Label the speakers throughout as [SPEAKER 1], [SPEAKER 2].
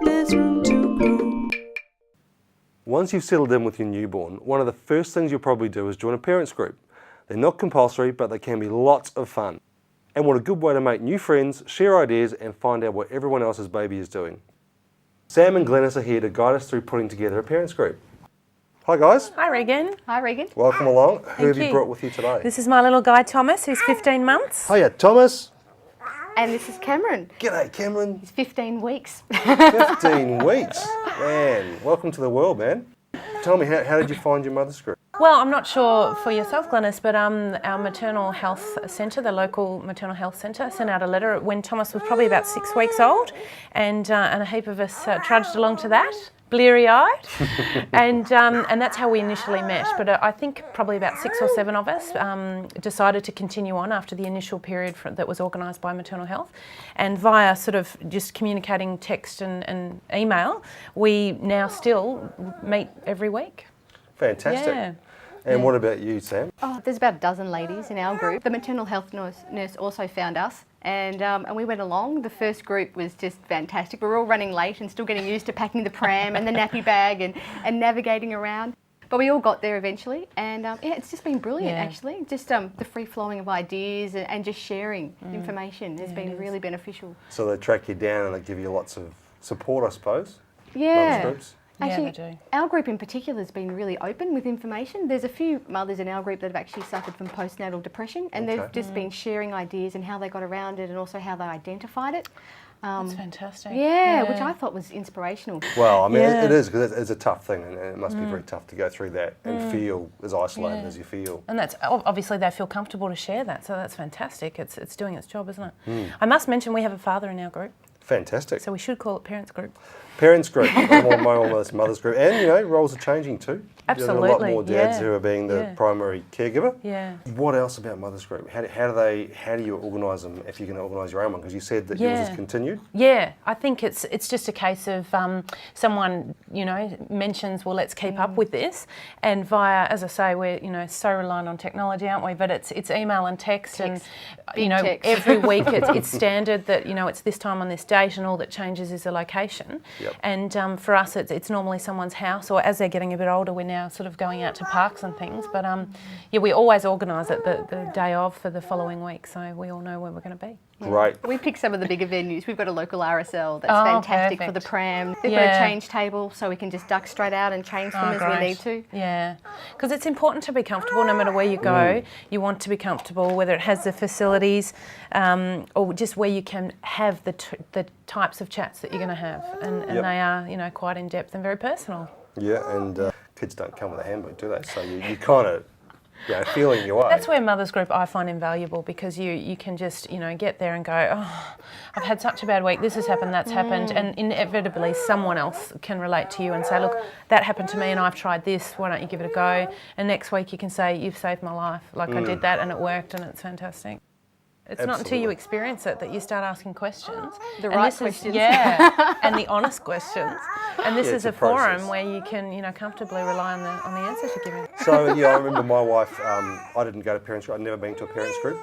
[SPEAKER 1] There's room to grow.
[SPEAKER 2] Once you've settled in with your newborn, one of the first things you'll probably do is join a parents group. They're not compulsory, but they can be lots of fun. And what a good way to make new friends, share ideas, and find out what everyone else's baby is doing. Sam and Glenys are here to guide us through putting together a parents group. Hi guys.
[SPEAKER 3] Hi Regan.
[SPEAKER 4] Hi, Regan.
[SPEAKER 2] Welcome along. Who have you
[SPEAKER 3] you.
[SPEAKER 2] brought with you today?
[SPEAKER 3] This is my little guy Thomas, who's 15 months.
[SPEAKER 2] Hiya, Thomas.
[SPEAKER 4] And this is Cameron.
[SPEAKER 2] G'day, Cameron.
[SPEAKER 4] He's 15 weeks.
[SPEAKER 2] 15 weeks. Man, welcome to the world, man. Tell me, how did you find your mother's group?
[SPEAKER 3] Well, I'm not sure for yourself, Glenys, but our maternal health centre, the local maternal health centre, sent out a letter when Thomas was probably about 6 weeks old, and a heap of us trudged along to that, bleary-eyed, and that's how we initially met. But I think probably about 6 or 7 of us decided to continue on after the initial period that was organised by maternal health, and via sort of just communicating text and email, we now still meet every week.
[SPEAKER 2] Fantastic.
[SPEAKER 3] Yeah.
[SPEAKER 2] And what about you, Sam?
[SPEAKER 4] Oh, there's about a dozen ladies in our group. The maternal health nurse also found us, and we went along. The first group was just fantastic. We were all running late and still getting used to packing the pram and the nappy bag and navigating around. But we all got there eventually, and yeah, it's just been brilliant actually. Just the free flowing of ideas and just sharing information has been really beneficial.
[SPEAKER 2] So they track you down and they give you lots of support, I suppose?
[SPEAKER 4] Yeah.
[SPEAKER 2] Mother's groups?
[SPEAKER 4] Actually,
[SPEAKER 3] they do.
[SPEAKER 4] our group in particular has been really open with information. There's a few mothers in our group that have actually suffered from postnatal depression, and they've just been sharing ideas and how they got around it and also how they identified it.
[SPEAKER 3] That's fantastic.
[SPEAKER 4] Yeah, which I thought was inspirational.
[SPEAKER 2] Well, I mean,
[SPEAKER 3] Yeah.
[SPEAKER 2] it is, because it's a tough thing, and it must be very tough to go through that and feel as isolated as you feel.
[SPEAKER 3] And that's obviously they feel comfortable to share that, so that's fantastic. It's doing its job, isn't it? I must mention we have a father in our group,
[SPEAKER 2] Fantastic.
[SPEAKER 3] so we should call it parents group.
[SPEAKER 2] Parents group, my almost mother's group, and you know, roles are changing too. There are a lot
[SPEAKER 3] Absolutely,
[SPEAKER 2] more dads
[SPEAKER 3] yeah.
[SPEAKER 2] who are being the primary caregiver.
[SPEAKER 3] Yeah.
[SPEAKER 2] What else about mother's group? How do you organise them if you're going to organise your own one? Because you said that yours has continued.
[SPEAKER 3] Yeah, I think it's just a case of someone mentions, well, let's keep up with this, and via, as I say, we're so reliant on technology, aren't we? But it's email and text. And
[SPEAKER 4] text.
[SPEAKER 3] every week it's standard that it's this time on this date, and all that changes is the location.
[SPEAKER 2] Yep.
[SPEAKER 3] And for us, it's normally someone's house, or as they're getting a bit older, we're now sort of going out to parks and things. But we always organise it the day of for the following week, so we all know where we're going to be.
[SPEAKER 2] Great.
[SPEAKER 4] We picked some of the bigger venues. We've got a local RSL that's
[SPEAKER 3] Oh,
[SPEAKER 4] fantastic for
[SPEAKER 3] perfect.
[SPEAKER 4] the pram. They've got
[SPEAKER 3] Yeah.
[SPEAKER 4] a change table so we can just duck straight out and change them as we need to.
[SPEAKER 3] Yeah, because it's important to be comfortable no matter where you go. You want to be comfortable, whether it has the facilities or just where you can have the types of chats that you're going to have. And they are, quite in-depth and very personal.
[SPEAKER 2] Yeah, and kids don't come with a handbook, do they? So you kind of, feeling your way.
[SPEAKER 3] That's where Mother's Group I find invaluable, because you can just, get there and go, oh, I've had such a bad week, this has happened, that's happened, and inevitably someone else can relate to you and say, look, that happened to me and I've tried this, why don't you give it a go? And next week you can say, you've saved my life, like I did that and it worked and it's fantastic. It's not until you experience it that you start asking questions.
[SPEAKER 4] The
[SPEAKER 3] And
[SPEAKER 4] right
[SPEAKER 3] this
[SPEAKER 4] questions.
[SPEAKER 3] and the honest questions. And this
[SPEAKER 2] Yeah,
[SPEAKER 3] is
[SPEAKER 2] it's
[SPEAKER 3] a
[SPEAKER 2] a process.
[SPEAKER 3] forum where you can, comfortably rely on the answers you're giving.
[SPEAKER 2] So I remember my wife. I didn't go to parents group. I'd never been to a parents group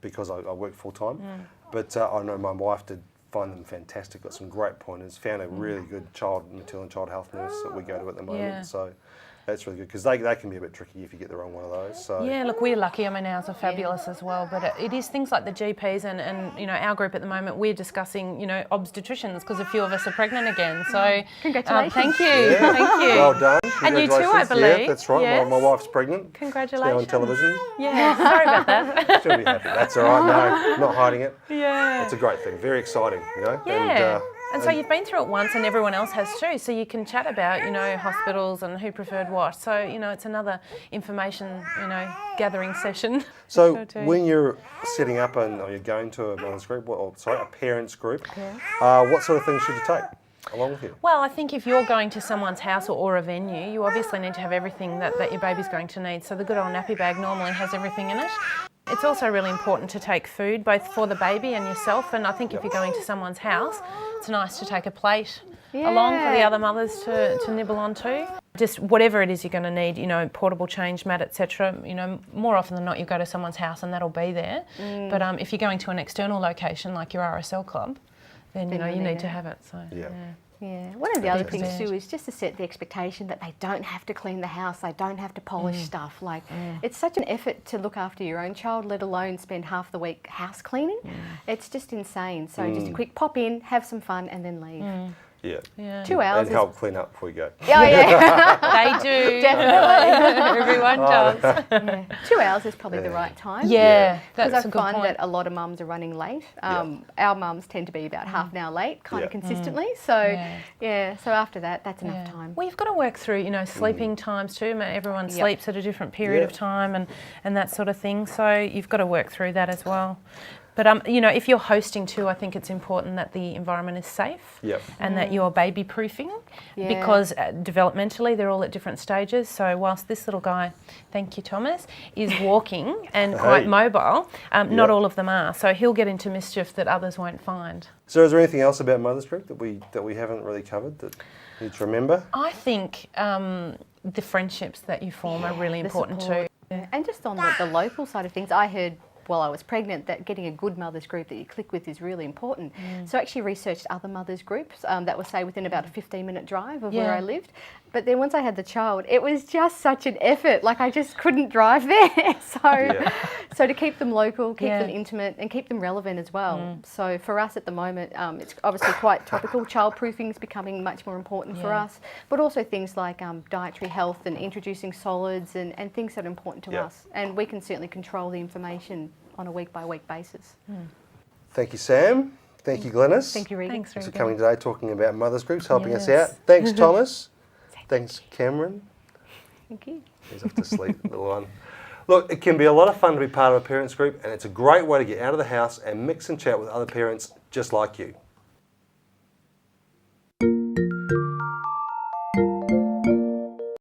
[SPEAKER 2] because I worked full time. But I know my wife did find them fantastic. Got some great pointers. Found a really good maternal and child health nurse that we go to at the moment.
[SPEAKER 3] Yeah.
[SPEAKER 2] So that's really good, because they can be a bit tricky if you get the wrong one of those. So
[SPEAKER 3] Yeah, look, we're lucky. I mean, ours are fabulous as well. But it is things like the GPs and our group at the moment, we're discussing, obstetricians, because a few of us are pregnant again. So
[SPEAKER 4] Congratulations.
[SPEAKER 3] thank you.
[SPEAKER 2] Yeah.
[SPEAKER 3] Thank you.
[SPEAKER 2] Well done.
[SPEAKER 3] And you too, I
[SPEAKER 2] Congratulations.
[SPEAKER 3] believe.
[SPEAKER 2] Yeah, that's right.
[SPEAKER 3] Yes.
[SPEAKER 2] My wife's pregnant.
[SPEAKER 3] Congratulations.
[SPEAKER 2] It's now on television.
[SPEAKER 3] Yeah, sorry about that.
[SPEAKER 2] She'll be happy. That's all right. No, not hiding it.
[SPEAKER 3] Yeah.
[SPEAKER 2] It's a great thing. Very exciting,
[SPEAKER 3] Yeah. And so you've been through it once and everyone else has too, so you can chat about, hospitals and who preferred what. So, it's another information, gathering session.
[SPEAKER 2] So when you're setting up or you're going to a mother's group, a parents group, what sort of things should you take along with you?
[SPEAKER 3] Well, I think if you're going to someone's house or a venue, you obviously need to have everything that your baby's going to need. So the good old nappy bag normally has everything in it. It's also really important to take food, both for the baby and yourself. And I think if you're going to someone's house, it's nice to take a plate along for the other mothers to nibble on too. Just whatever it is you're going to need, portable change mat, etc. More often than not, you go to someone's house and that'll be there. But if you're going to an external location like your RSL club, then you
[SPEAKER 4] Then
[SPEAKER 3] know
[SPEAKER 4] you'll
[SPEAKER 3] you
[SPEAKER 4] need
[SPEAKER 3] need to
[SPEAKER 4] it.
[SPEAKER 3] have it. So
[SPEAKER 2] Yeah.
[SPEAKER 4] Yeah, one of the other
[SPEAKER 3] Be
[SPEAKER 4] things
[SPEAKER 3] prepared.
[SPEAKER 4] too is just to set the expectation that they don't have to clean the house, they don't have to polish stuff. Like, it's such an effort to look after your own child, let alone spend half the week house cleaning. It's just insane. So just a quick pop in, have some fun, and then leave.
[SPEAKER 2] Yeah.
[SPEAKER 3] yeah,
[SPEAKER 4] 2 hours
[SPEAKER 2] And
[SPEAKER 4] is...
[SPEAKER 2] help clean up before you go.
[SPEAKER 4] Oh, yeah.
[SPEAKER 3] they do.
[SPEAKER 4] Definitely.
[SPEAKER 3] Everyone does.
[SPEAKER 4] Yeah. 2 hours is probably the right time.
[SPEAKER 3] Yeah,
[SPEAKER 4] Because
[SPEAKER 3] that's
[SPEAKER 4] I
[SPEAKER 3] a good
[SPEAKER 4] find
[SPEAKER 3] point.
[SPEAKER 4] that a lot of mums are running late. Our mums tend to be about half an hour late, kind of
[SPEAKER 2] Yeah.
[SPEAKER 4] consistently. So,
[SPEAKER 3] Yeah.
[SPEAKER 4] so after that, that's enough
[SPEAKER 3] Yeah.
[SPEAKER 4] time.
[SPEAKER 3] Well, you've got to work through, you know, sleeping times too. Everyone
[SPEAKER 4] Yep.
[SPEAKER 3] sleeps at a different period of
[SPEAKER 2] Yeah.
[SPEAKER 3] time and that sort of thing. So you've got to work through that as well. But, you know, if you're hosting too, I think it's important that the environment is safe
[SPEAKER 2] Yep.
[SPEAKER 3] and that you're baby proofing
[SPEAKER 4] Yeah.
[SPEAKER 3] because developmentally they're all at different stages. So whilst this little guy, thank you Thomas, is walking and quite
[SPEAKER 2] Hey.
[SPEAKER 3] mobile, not
[SPEAKER 2] Yep.
[SPEAKER 3] all of them are. So he'll get into mischief that others won't find.
[SPEAKER 2] So is there anything else about Mother's Group that we haven't really covered that you need to remember?
[SPEAKER 3] I think the friendships that you form are really
[SPEAKER 4] The
[SPEAKER 3] important
[SPEAKER 4] support.
[SPEAKER 3] too.
[SPEAKER 4] And just on the local side of things, I heard while I was pregnant that getting a good mothers group that you click with is really important. So I actually researched other mothers groups that were, say, within about a 15-minute drive of where
[SPEAKER 3] Yeah.
[SPEAKER 4] I lived. But then once I had the child, it was just such an effort. Like, I just couldn't drive there. So to keep them local, keep
[SPEAKER 3] Yeah.
[SPEAKER 4] them intimate, and keep them relevant as well. So for us at the moment, it's obviously quite topical. Childproofing is becoming much more important for
[SPEAKER 3] Yeah.
[SPEAKER 4] us, but also things like dietary health and introducing solids and things that are important to
[SPEAKER 2] Yeah.
[SPEAKER 4] us. And we can certainly control the information on a week-by-week basis.
[SPEAKER 2] Thank you, Sam. Thank you, Glenys.
[SPEAKER 4] Thank you, Regan.
[SPEAKER 3] Thanks,
[SPEAKER 2] Thanks for
[SPEAKER 3] Regan.
[SPEAKER 2] coming today, talking about mothers groups, helping us
[SPEAKER 3] Yes.
[SPEAKER 2] out. Thanks, Thomas. Thanks, Cameron.
[SPEAKER 4] Thank you.
[SPEAKER 2] He's off to sleep, little one. Look, it can be a lot of fun to be part of a parents group, and it's a great way to get out of the house and mix and chat with other parents just like you.